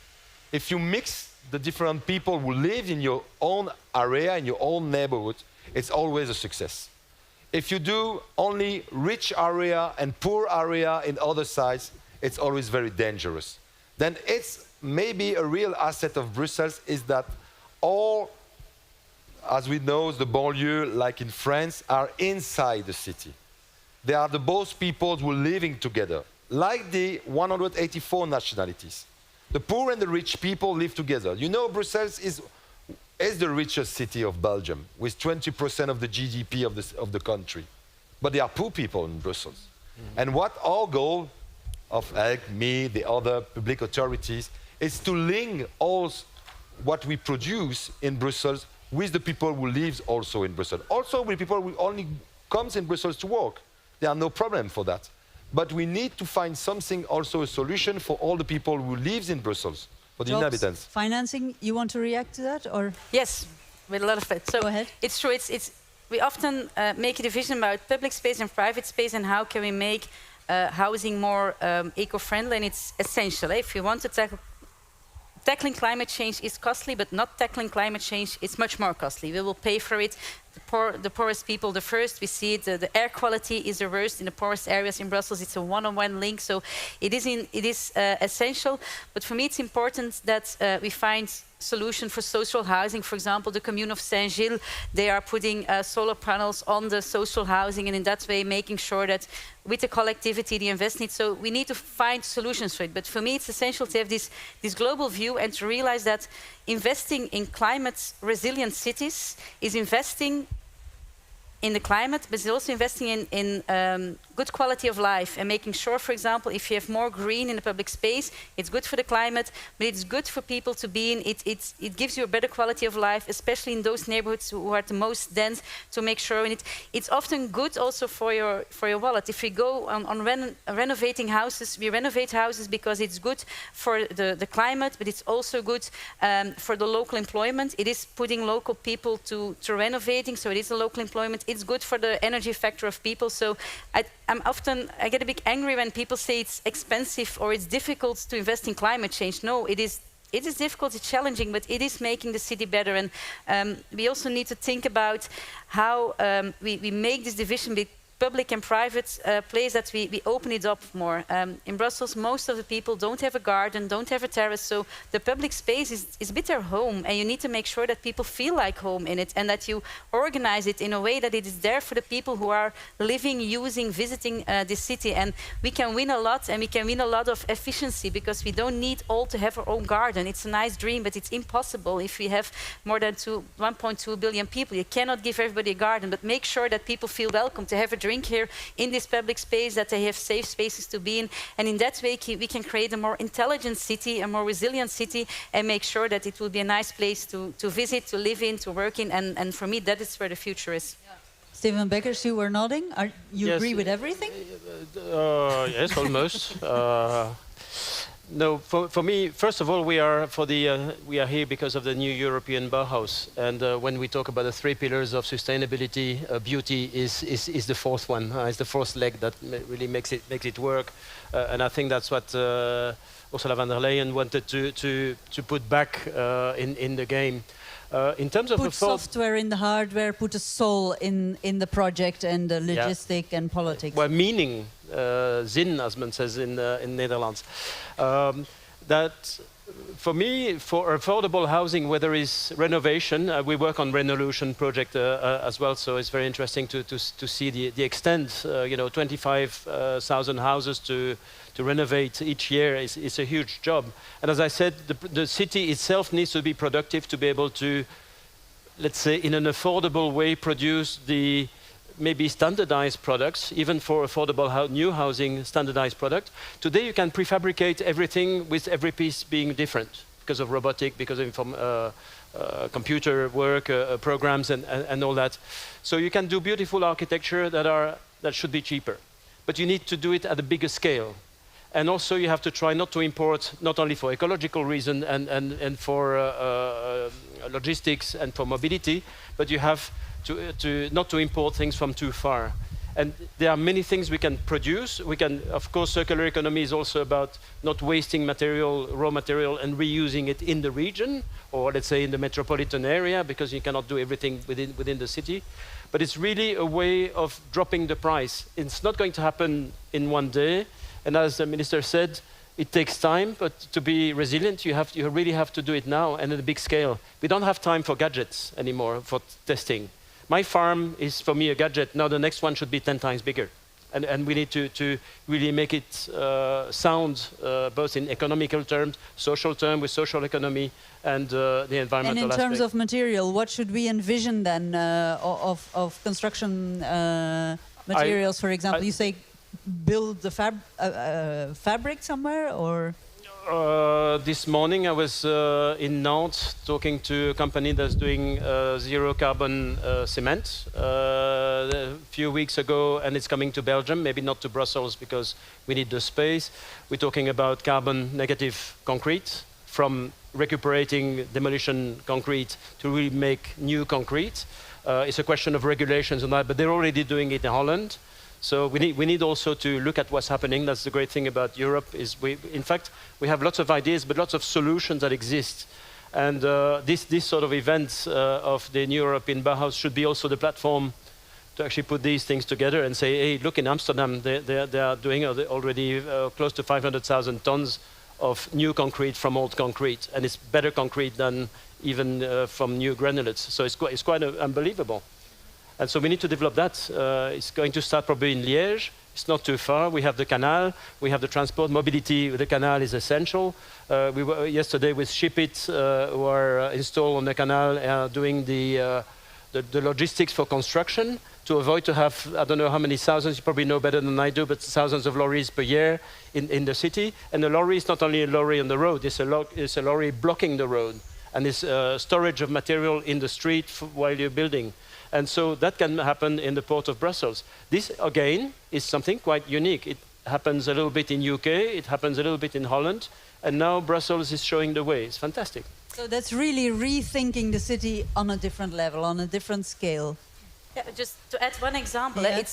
If you mix the different people who live in your own area, in your own neighborhood, it's always a success. If you do only rich area and poor area in other sides, it's always very dangerous. Then it's maybe a real asset of Brussels is that all, as we know, the banlieue, like in France, are inside the city. They are both people who are living together, like the 184 nationalities. The poor and the rich people live together. You know, Brussels is the richest city of Belgium, with 20% of the GDP of the country. But there are poor people in Brussels. And what our goal of Elke, me, the other public authorities, is to link all what we produce in Brussels with the people who live also in Brussels. Also with people who only comes in Brussels to work. There are no problem for that. But we need to find something, also a solution for all the people who live in Brussels, for the inhabitants. Financing, you want to react to that? Or? Yes, with a lot of it. So go ahead. It's true. We often make a division about public space and private space and how can we make housing more eco-friendly, and it's essential. If you want to tackling climate change is costly, but not tackling climate change is much more costly. We will pay for it. The poorest people, the first. We see it. The air quality is the worst in the poorest areas in Brussels. It's a one-on-one link, so it is essential. But for me, it's important that we find solution for social housing. For example, the commune of Saint-Gilles, they are putting solar panels on the social housing, and in that way making sure that with the collectivity they invest in it. So we need to find solutions for it. But for me, it's essential to have this global view and to realize that investing in climate resilient cities is investing in the climate, but it's also investing in good quality of life and making sure, for example, if you have more green in the public space, it's good for the climate, but it's good for people to be in. It gives you a better quality of life, especially in those neighborhoods who are the most dense, to make sure. And it's often good also for your wallet. If we go on renovating houses, we renovate houses because it's good for the climate, but it's also good for the local employment. It is putting local people to renovating, so it is a local employment. It's good for the energy factor of people. So I get a bit angry when people say it's expensive or it's difficult to invest in climate change. No, it is difficult, it's challenging, but it is making the city better. And we also need to think about how we make this division between public and private place, that we open it up more. In Brussels, most of the people don't have a garden, don't have a terrace, so the public space is a bit their home, and you need to make sure that people feel like home in it, and that you organize it in a way that it is there for the people who are living, using, visiting this city. And we can win a lot, and we can win a lot of efficiency, because we don't need all to have our own garden. It's a nice dream, but it's impossible if we have more than 1.2 billion people. You cannot give everybody a garden, but make sure that people feel welcome to have a drink here in this public space, that they have safe spaces to be in. And in that way, we can create a more intelligent city, a more resilient city, and make sure that it will be a nice place to visit, to live in, to work in. And for me, that is where the future is. Steven Beckers, you were nodding. You Yes, agree with everything? Yes, almost. No, for me, first of all, we are here because of the new European Bauhaus, and when we talk about the 3 pillars of sustainability, beauty is the fourth one. It's the fourth leg that really makes it work, and I think that's what Ursula von der Leyen wanted to put back in the game. In terms of put software in the hardware, put a soul in the project, and the logistic and politics. Well, meaning, zin, as man says in Netherlands. That, for me, for affordable housing, where there is renovation, we work on Renolution project as well, so it's very interesting to see the extent. 25,000 houses to renovate each year is a huge job. And as I said, the city itself needs to be productive to be able to, let's say, in an affordable way, produce the maybe standardized products, even for affordable new housing, standardized product. Today you can prefabricate everything with every piece being different because of robotic, because of computer work, programs and all that. So you can do beautiful architecture that should be cheaper. But you need to do it at a bigger scale. And also you have to try not to import, not only for ecological reason and for logistics and for mobility, but you have not to import things from too far. And there are many things we can produce. We can, of course, circular economy is also about not wasting material, raw material, and reusing it in the region, or let's say in the metropolitan area, because you cannot do everything within the city. But it's really a way of dropping the price. It's not going to happen in one day. And as the minister said, it takes time, but to be resilient, you really have to do it now and at a big scale. We don't have time for gadgets anymore, for testing. My farm is, for me, a gadget. Now the next one should be 10 times bigger. And we need to really make it sound, both in economical terms, social terms, with social economy, and the environmental aspect. And in terms aspect. of material, what should we envision then of construction materials, for example? You say build the fabric somewhere, or? This morning I was in Nantes talking to a company that's doing zero carbon cement a few weeks ago, and it's coming to Belgium, maybe not to Brussels because we need the space. We're talking about carbon negative concrete, from recuperating demolition concrete to really make new concrete. It's a question of regulations on that, but they're already doing it in Holland. So we need also to look at what's happening. That's the great thing about Europe, is in fact, we have lots of ideas, but lots of solutions that exist. And this sort of events of the new European Bauhaus should be also the platform to actually put these things together and say, hey, look, in Amsterdam, they are doing already close to 500,000 tons of new concrete from old concrete. And it's better concrete than even from new granulates. So it's quite unbelievable. And so we need to develop that. It's going to start probably in Liège. It's not too far. We have the canal. We have the transport. Mobility with the canal is essential. We were yesterday with Shipit, who are installed on the canal, doing the the logistics for construction to avoid to have, I don't know how many thousands, you probably know better than I do, but thousands of lorries per year in the city. And the lorry is not only a lorry on the road, it's a lorry blocking the road. And it's storage of material in the street while you're building. And so that can happen in the port of Brussels. This, again, is something quite unique. It happens a little bit in UK, it happens a little bit in Holland, and now Brussels is showing the way. It's fantastic. So that's really rethinking the city on a different level, on a different scale. Yeah, just to add one example, Yeah.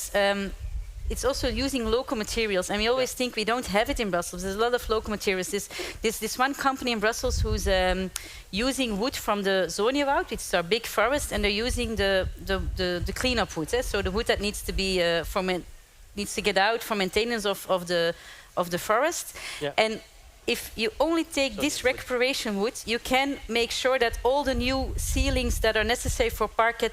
it's also using local materials, and we always think we don't have it in Brussels. There's a lot of local materials. This one company in Brussels who's using wood from the Zoniewoud, which is our big forest, and they're using the cleanup wood. So the wood that needs to be needs to get out for maintenance of the forest. Yeah. And if you only take this recuperation wood, you can make sure that all the new ceilings that are necessary for parquet,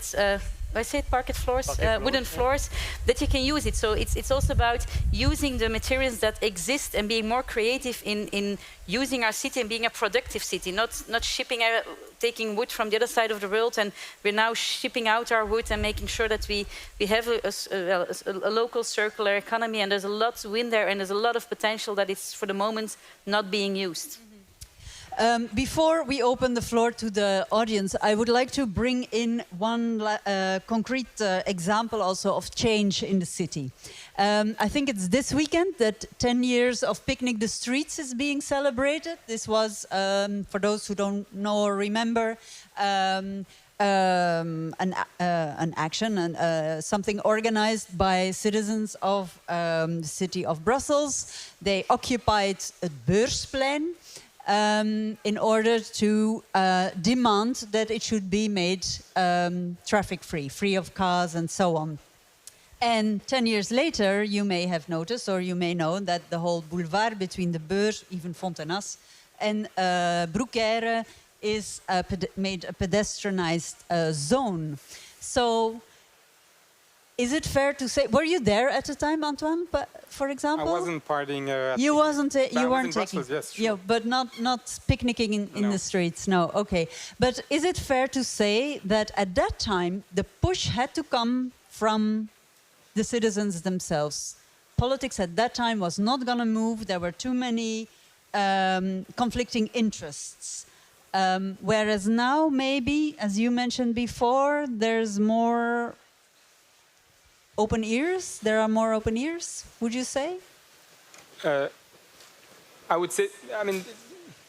I say parquet floors, wooden floors, that you can use it. So it's also about using the materials that exist and being more creative in using our city and being a productive city, not shipping out, taking wood from the other side of the world, and we're now shipping out our wood and making sure that we have a local circular economy, and there's a lot to win there, and there's a lot of potential that is for the moment not being used. Before we open the floor to the audience, I would like to bring in one concrete example also of change in the city. I think it's this weekend that 10 years of Picnic the Streets is being celebrated. This was, for those who don't know or remember, an action and something organized by citizens of the city of Brussels. They occupied a Beursplein. In order to demand that it should be made traffic-free, free of cars and so on. And 10 years later, you may have noticed, or you may know, that the whole boulevard between the Beurs, even Fontenas, and Broekère is made a pedestrianized zone. So, is it fair to say? Were you there at the time, Antoine? For example, I wasn't partying. You wasn't. You weren't in Brussels, taking. yes, sure. Yeah, but not picnicking in the streets. No. Okay. But is it fair to say that at that time the push had to come from the citizens themselves? Politics at that time was not going to move. There were too many conflicting interests. Whereas now, maybe, as you mentioned before, there's more open ears? There are more open ears, would you say? I would say, I mean,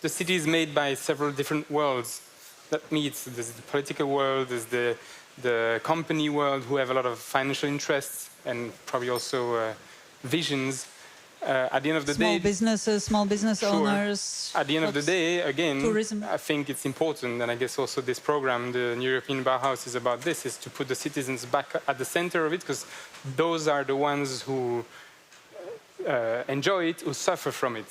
the city is made by several different worlds that meet. There's the political world, there's the company world, who have a lot of financial interests and probably also visions. At the end of the day, small business owners. At the end of the day, again, tourism. I think it's important, and I guess also this program, the European Bauhaus, is about this: is to put the citizens back at the center of it, because those are the ones who enjoy it, who suffer from it.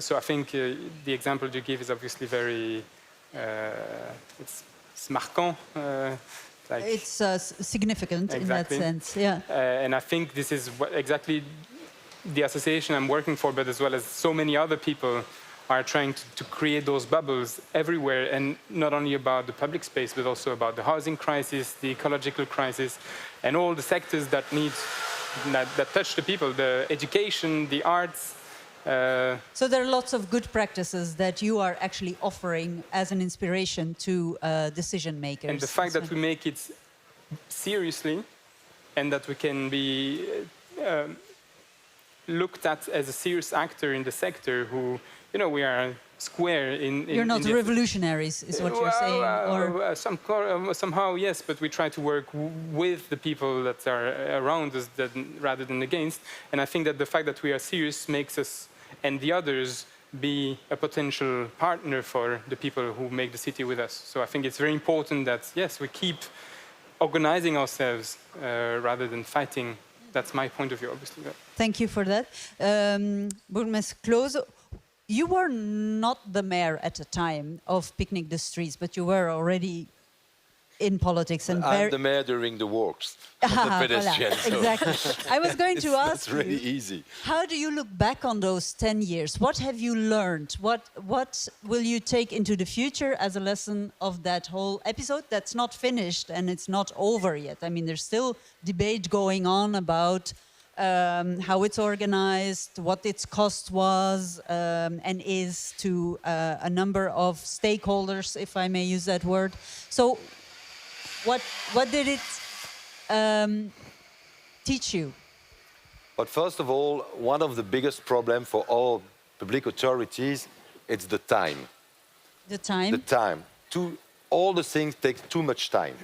So I think the example you give is obviously very it's marquant. It's significant exactly. In that sense, yeah. And I think this is exactly the association I'm working for, but as well as so many other people are trying to create those bubbles everywhere, and not only about the public space, but also about the housing crisis, the ecological crisis, and all the sectors that touch the people, the education, the arts. So there are lots of good practices that you are actually offering as an inspiration to decision makers. And the fact that we make it seriously, and that we can be looked at as a serious actor in the sector, who, you know, we are square in You're not revolutionaries, is what you're saying? Or somehow, yes, but we try to work with the people that are around us rather than against. And I think that the fact that we are serious makes us and the others be a potential partner for the people who make the city with us. So I think it's very important that, yes, we keep organizing ourselves rather than fighting. That's my point of view, obviously. Thank you for that. Burgemeester Kloze, you were not the mayor at the time of Picnic the Streets, but you were already in politics. And I'm the mayor during the walks of the Voilà, pedestrian zone. exactly. I was going to ask It's really you, easy. how do you look back on those 10 years? What have you learned? What will you take into the future as a lesson of that whole episode that's not finished and it's not over yet? I mean, there's still debate going on about how it's organized, what its cost was and is to a number of stakeholders, if I may use that word. So what did it teach you? But first of all, one of the biggest problems for all public authorities, it's the time. The time? The time. All the things take too much time.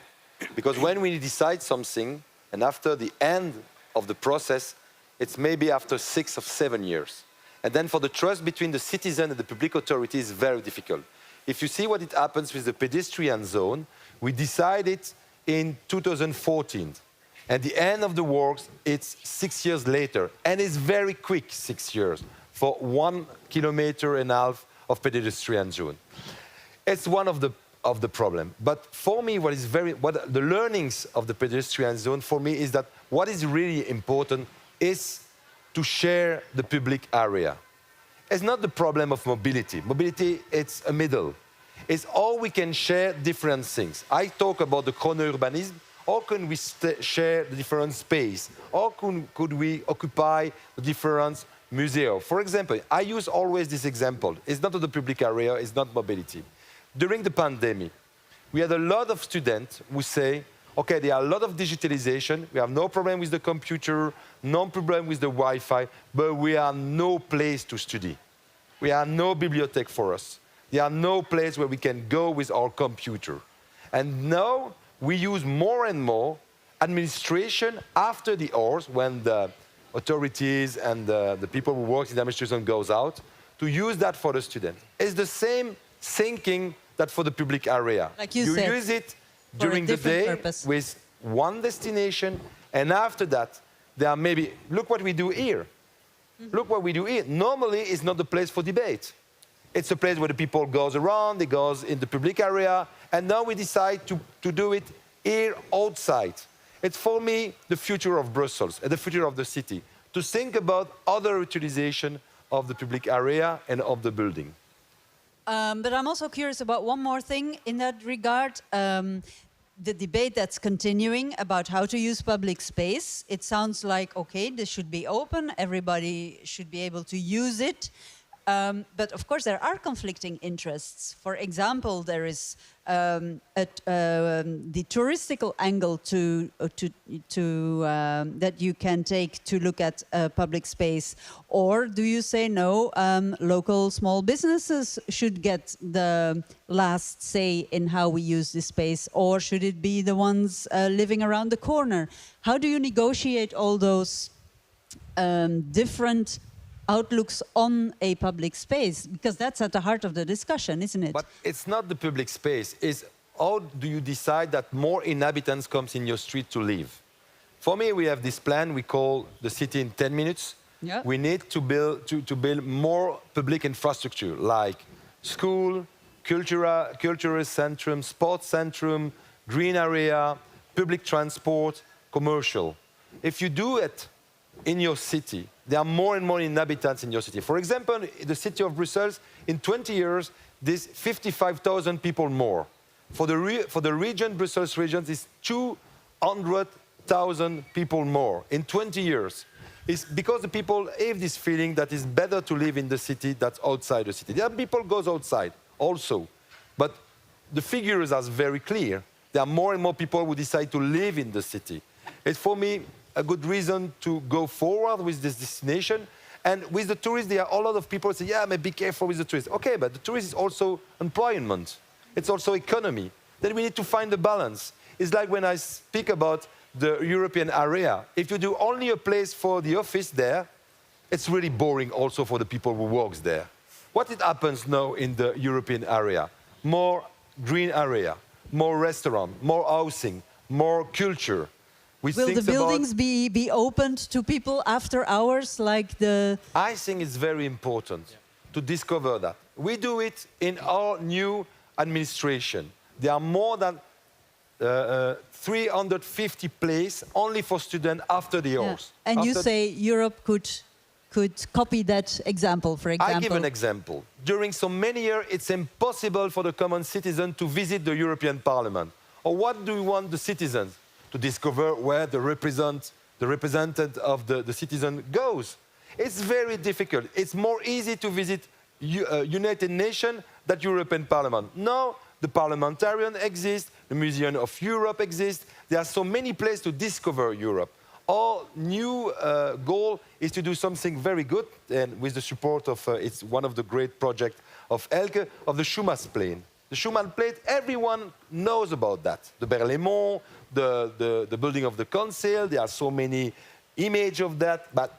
Because when we decide something, and after the end of the process, it's maybe after 6 or 7 years. And then for the trust between the citizen and the public authority is very difficult. If you see what it happens with the pedestrian zone, we decided in 2014. At the end of the works, it's 6 years later. And it's very quick, 6 years, for 1.5 kilometers of pedestrian zone. It's one of the problem. But for me, what the learnings of the pedestrian zone for me is that what is really important is to share the public area. It's not the problem of mobility. Mobility, it's a middle. It's how we can share different things. I talk about the chrono-urbanism. How can we share the different space? How could we occupy the different museums? For example, I use always this example. It's not the public area, it's not mobility. During the pandemic, we had a lot of students who say, okay, there are a lot of digitalization, we have no problem with the computer, no problem with the Wi-Fi, but we have no place to study. We have no bibliothèque for us. There are no place where we can go with our computer. And now we use more and more administration after the hours when the authorities and the people who work in the administration goes out to use that for the student. It's the same thinking that for the public area. Like you said, use it during the day purpose. with one destination, and after that, there are maybe, look what we do here. Look what we do here. Normally, it's not the place for debate. It's a place where the people goes around, they goes in the public area, and now we decide to do it here outside. It's for me the future of Brussels, the future of the city, to think about other utilization of the public area and of the building. But I'm also curious about one more thing in that regard. The debate that's continuing about how to use public space. It sounds like, okay, this should be open, everybody should be able to use it. But of course, there are conflicting interests. For example, there is the touristical angle that you can take to look at public space. Or do you say no, local small businesses should get the last say in how we use this space? Or should it be the ones living around the corner? How do you negotiate all those different outlooks on a public space? Because that's at the heart of the discussion, isn't it? But it's not the public space. It's how do you decide that more inhabitants comes in your street to live? For me, we have this plan we call the city in 10 minutes. Yeah. We need to build more public infrastructure like school, cultural centrum, sports centrum, green area, public transport, commercial. If you do it in your city, there are more and more inhabitants in your city. For example, the city of Brussels, in 20 years, there's 55,000 people more. For the region, Brussels region, is 200,000 people more in 20 years. It's because the people have this feeling that it's better to live in the city than outside the city. There are people goes outside also, but the figures are very clear. There are more and more people who decide to live in the city. It's for me a good reason to go forward with this destination. And with the tourists, there are a lot of people who say, yeah, be careful with the tourists. Okay, but the tourist is also employment. It's also economy. Then we need to find a balance. It's like when I speak about the European area. If you do only a place for the office there, it's really boring also for the people who work there. What happens now in the European area? More green area, more restaurant, more housing, more culture. Will the buildings be opened to people after hours like the... I think it's very important to discover that. We do it in our new administration. There are more than 350 places only for students after the hours. And you After say Europe could copy that example, for example. I give an example. During so many years, it's impossible for the common citizen to visit the European Parliament. Or what do we want the citizens? To discover where the representative of the citizen goes. It's very difficult. It's more easy to visit United Nations than European Parliament. Now, the parliamentarian exists, the Museum of Europe exists. There are so many places to discover Europe. Our new goal is to do something very good, and with the support of, it's one of the great projects of Elke, of the Schumann-Plane. The Schumann-Plane, everyone knows about that. The Berlaymont, the building of the Council, there are so many images of that, but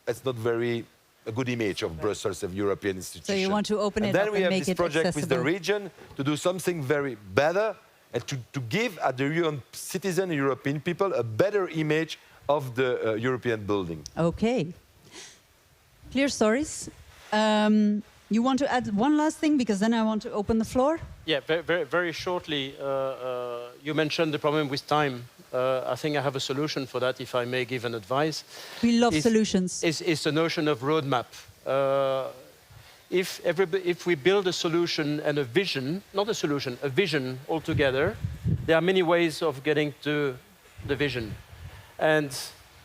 it's not very a good image of Brussels, of European institutions. So you want to open it and up then we and have make this it project with the accessible. region to do something very better and to give at the European citizen, European people, a better image of the European building. Okay. Clear stories. You want to add one last thing, because then I want to open the floor? Yeah, very shortly, you mentioned the problem with time. I think I have a solution for that, if I may give an advice. We love solutions. It's the notion of roadmap. If we build a solution and a vision, not a solution, a vision altogether, there are many ways of getting to the vision. And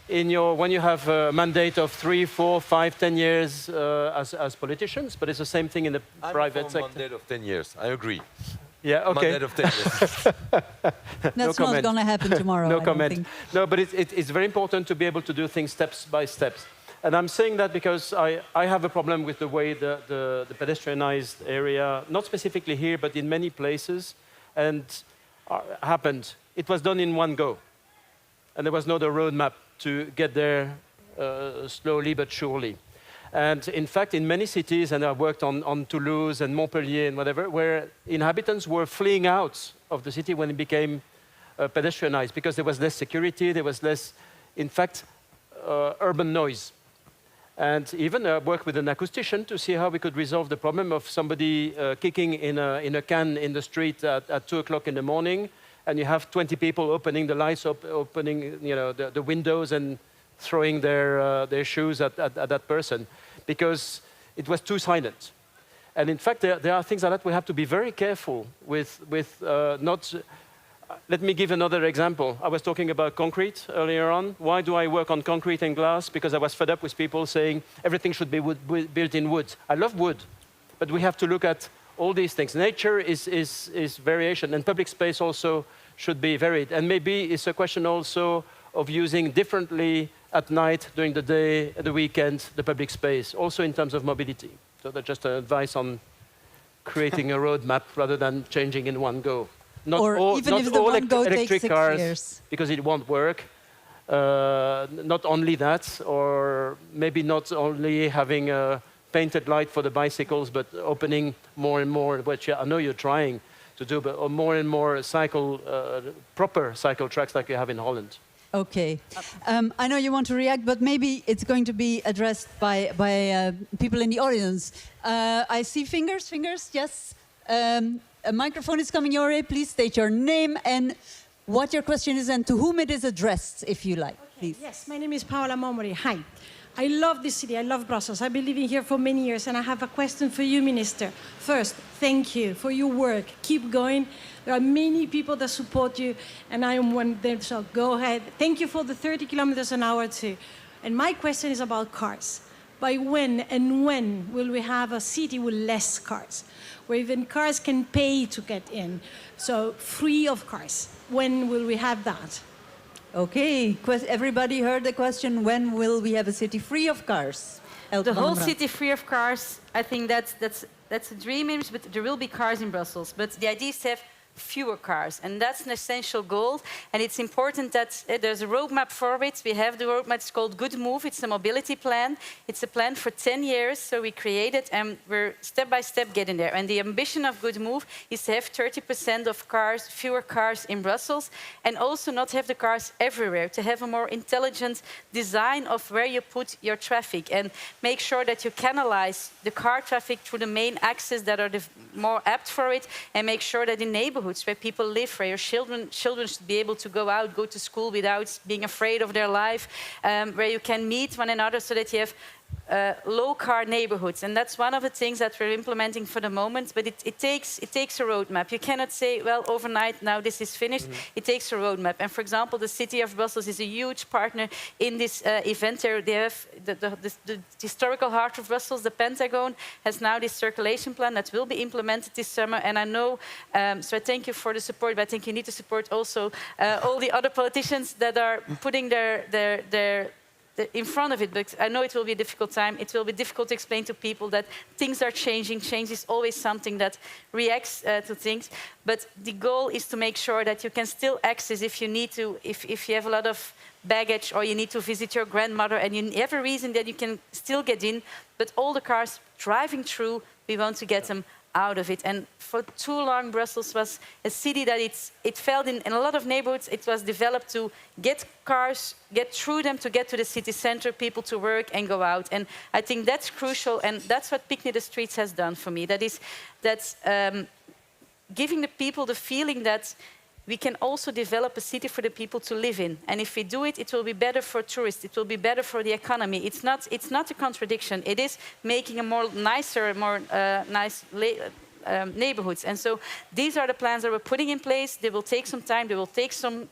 when you have a mandate of 3, 4, 5, 10 years as politicians, but it's the same thing in the private sector. Mandate of 10 years, I agree. Yeah, okay. Mandate of 10 years. That's not going to happen tomorrow. No I don't comment. think. No, but it's very important to be able to do things steps by steps. And I'm saying that because I have a problem with the way the pedestrianized area, not specifically here, but in many places, and happened. It was done in one go. And there was no roadmap to get there slowly but surely. And in fact, in many cities, and I worked on Toulouse and Montpellier and whatever, where inhabitants were fleeing out of the city when it became pedestrianized, because there was less security, there was less, in fact, urban noise. And even worked with an acoustician to see how we could resolve the problem of somebody kicking in a can in the street at 2 o'clock in the morning, and you have 20 people opening the lights, opening the windows and throwing their shoes at that person, because it was too silent. And in fact, there are things like that we have to be very careful with not... Let me give another example. I was talking about concrete earlier on. Why do I work on concrete and glass? Because I was fed up with people saying everything should be built in wood. I love wood, but we have to look at all these things. Nature is variation, and public space also should be varied. And maybe it's a question also of using differently at night, during the day, the weekend, the public space, also in terms of mobility. So that's just an advice on creating a roadmap rather than changing in one go. Not Or all, even not if the all one go electric takes 6 cars, years. because it won't work. Not only that, or maybe not only having a painted light for the bicycles, but opening more and more, which I know you're trying to do, but more and more proper cycle tracks like you have in Holland. Okay. I know you want to react, but maybe it's going to be addressed by people in the audience. I see fingers, yes. A microphone is coming your way. Please state your name and what your question is and to whom it is addressed, if you like. Okay, Please. yes, my name is Paola Momori. Hi. I love this city. I love Brussels. I've been living here for many years, and I have a question for you, Minister. First, thank you for your work. Keep going. There are many people that support you, and I am one of them, so go ahead. Thank you for the 30 kilometers an hour, too. And my question is about cars. By when will we have a city with less cars, where even cars can pay to get in? So free of cars. When will we have that? Okay. Everybody heard the question, when will we have a city free of cars? Elke The Von whole Nembrandt. city free of cars, I think that's a dream image, but there will be cars in Brussels. But the idea is to have fewer cars, and that's an essential goal. And it's important that there's a roadmap for it. We have the roadmap, it's called Good Move. It's a mobility plan. It's a plan for 10 years, so we created, and we're step by step getting there. And the ambition of Good Move is to have 30% of cars, fewer cars in Brussels, and also not have the cars everywhere, to have a more intelligent design of where you put your traffic, and make sure that you canalize the car traffic through the main axes that are the more apt for it, and make sure that in neighborhoods neighborhoods where people live, where your children should be able to go out, go to school without being afraid of their life, where you can meet one another so that you have low-car neighborhoods. And that's one of the things that we're implementing for the moment, but it takes a roadmap. You cannot say, well, overnight, now this is finished. It takes a roadmap. And for example, the city of Brussels is a huge partner in this event. They have the historical heart of Brussels, the Pentagon, has now this circulation plan that will be implemented this summer. And I know, so I thank you for the support, but I think you need to support also all the other politicians that are putting their in front of it, but I know it will be a difficult time. It will be difficult to explain to people that things are changing. Change is always something that reacts to things. But the goal is to make sure that you can still access if you need to, if you have a lot of baggage or you need to visit your grandmother and you have a reason that you can still get in. But all the cars driving through, we want to get them out of it. And for too long, Brussels was a city that it felt in a lot of neighborhoods, it was developed to get cars, get through them to get to the city center, people to work and go out. And I think that's crucial, and that's what Picnic the Streets has done for me. That's giving the people the feeling that we can also develop a city for the people to live in. And if we do it, it will be better for tourists. It will be better for the economy. It's not a contradiction. It is making a more nicer, more nice neighborhoods. And so these are the plans that we're putting in place. They will take some time. They will take some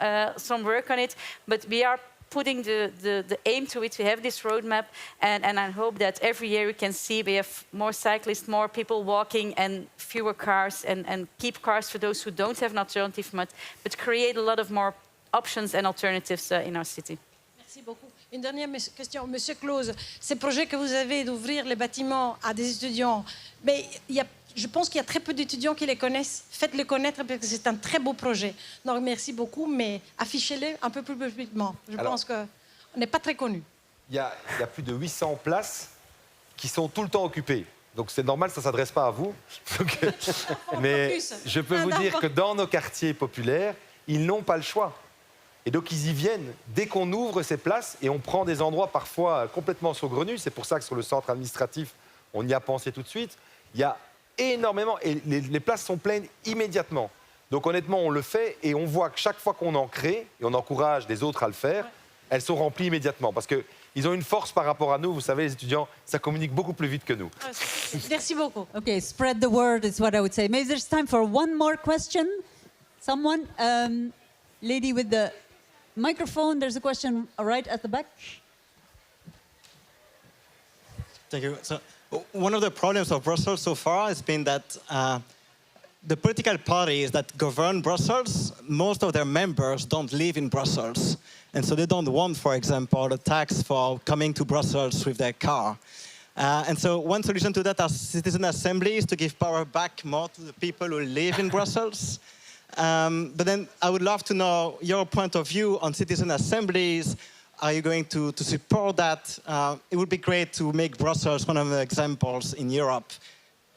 work on it. But we are putting the aim to it. We have this roadmap, and I hope that every year we can see we have more cyclists, more people walking, and fewer cars, and keep cars for those who don't have an alternative, but create a lot of more options and alternatives in our city. Merci beaucoup. Une dernière question, Monsieur Claus. Ces projets que vous avez d'ouvrir les bâtiments à des étudiants, mais je pense qu'il y a très peu d'étudiants qui les connaissent. Faites-les connaître parce que c'est un très beau projet. Donc merci beaucoup, mais affichez-les un peu plus publiquement. Je pense qu'on n'est pas très connus. Il y a plus de 800 places qui sont tout le temps occupées. Donc c'est normal, ça ne s'adresse pas à vous. Donc, mais je peux vous dire que dans nos quartiers populaires, ils n'ont pas le choix. Et donc ils y viennent dès qu'on ouvre ces places et on prend des endroits parfois complètement saugrenus. C'est pour ça que sur le centre administratif, on y a pensé tout de suite. Il y a énormément, et les places sont pleines immédiatement. Donc honnêtement, on le fait et on voit que chaque fois qu'on en crée, et on encourage les autres à le faire, elles sont remplies immédiatement. Parce qu'ils ont une force par rapport à nous. Vous savez, les étudiants, ça communique beaucoup plus vite que nous. Merci beaucoup. Okay, spread the word is what I would say. Maybe there's time for one more question. Someone, lady with the microphone, there's a question right at the back. Thank you. So, one of the problems of Brussels so far has been that the political parties that govern Brussels, most of their members don't live in Brussels. And so they don't want, for example, a tax for coming to Brussels with their car. And so one solution to that are citizen assemblies to give power back more to the people who live in Brussels. But then I would love to know your point of view on citizen assemblies. Are you going to support that? It would be great to make Brussels one of the examples in Europe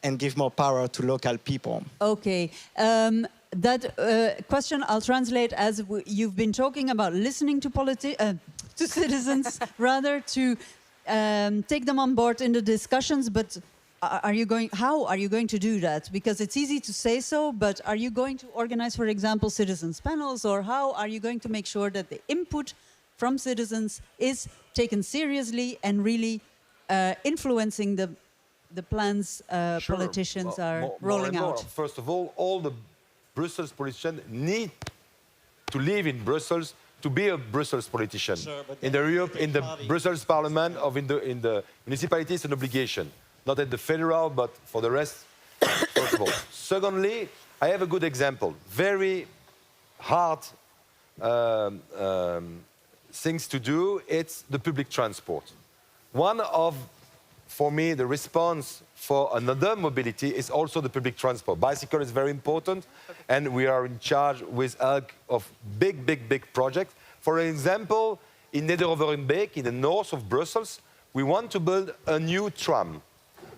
and give more power to local people. Okay. That question I'll translate as you've been talking about listening to citizens, rather to take them on board in the discussions, but how are you going to do that? Because it's easy to say so, but are you going to organize, for example, citizens panels, or how are you going to make sure that the input from citizens is taken seriously and really influencing the plans Sure. politicians are more rolling and more. out? First of all the Brussels politicians need to live in Brussels to be a Brussels politician. Sure, but in the party. Brussels Parliament or in the municipality, it's an obligation. Not at the federal, but for the rest, first of all. Secondly, I have a good example. Very hard things to do, it's the public transport. One of, for me, the response for another mobility is also the public transport. Bicycle is very important, and we are in charge with Elke of big projects. For example, in Neder-Overenbeek, in the north of Brussels, we want to build a new tram.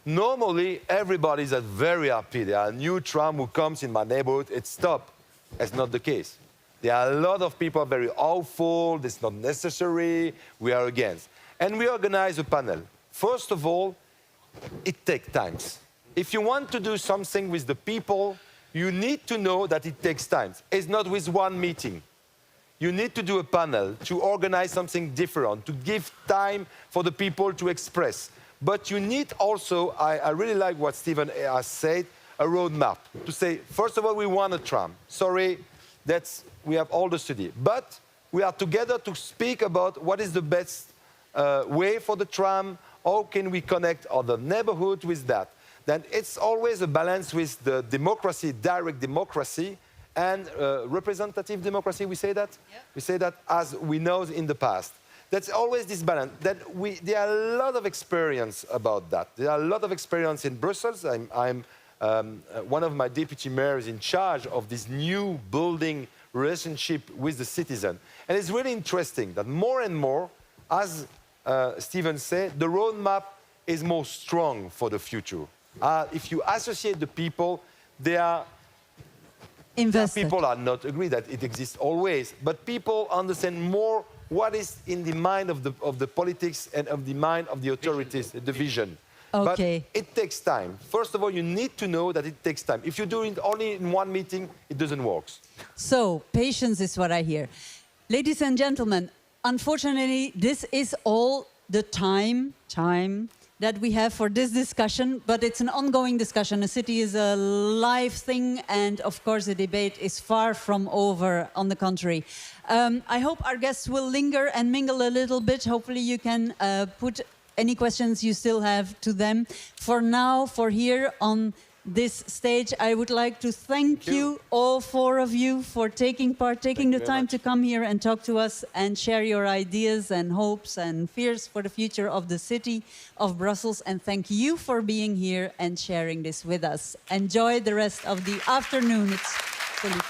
Normally, everybody is very happy. There are a new tram who comes in my neighborhood, it's stopped. That's not the case. There are a lot of people very awful, it's not necessary, we are against. And we organize a panel. First of all, it takes time. If you want to do something with the people, you need to know that it takes time. It's not with one meeting. You need to do a panel, to organize something different, to give time for the people to express. But you need also, I really like what Stephen has said, a roadmap. To say, first of all, we want a tram. Sorry, we have all the study. But we are together to speak about what is the best way for the tram, how can we connect other neighborhood with that. Then it's always a balance with the democracy, direct democracy, and representative democracy, we say that? Yeah. We say that as we know in the past. That's always this balance. There are a lot of experience about that. There are a lot of experience in Brussels. I'm one of my deputy mayors in charge of this new building relationship with the citizen. And it's really interesting that more and more, as Stephen said, the roadmap is more strong for the future. If you associate the people, they are invested. People are not agree that it exists always, but people understand more what is in the mind of the politics and of the mind of the authorities, the vision. Okay. But it takes time. First of all, you need to know that it takes time. If you do it only in one meeting, it doesn't work. So, patience is what I hear. Ladies and gentlemen, unfortunately, this is all the time that we have for this discussion, but it's an ongoing discussion. A city is a live thing, and of course the debate is far from over, on the contrary. I hope our guests will linger and mingle a little bit. Hopefully you can put any questions you still have to them. For now, for here on this stage, I would like to thank you, all four of you, for taking part, taking the time to come here and talk to us and share your ideas and hopes and fears for the future of the city of Brussels. And thank you for being here and sharing this with us. Enjoy the rest of the afternoon. It's fully...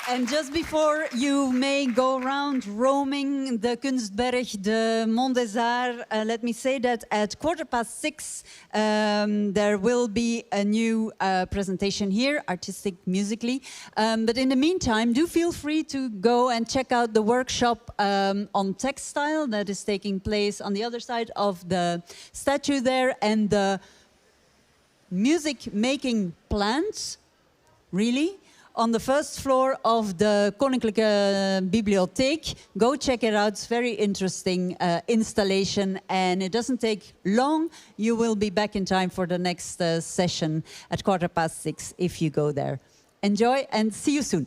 And just before you may go around roaming the Kunstberg, the Mont des Arts, let me say that at 6:15 there will be a new presentation here, artistic musically. But in the meantime, do feel free to go and check out the workshop on textile that is taking place on the other side of the statue there, and the music making plants, really, on the first floor of the Koninklijke Bibliotheek. Go check it out. It's very interesting installation, and it doesn't take long. You will be back in time for the next session at 6:15 if you go there. Enjoy and see you soon.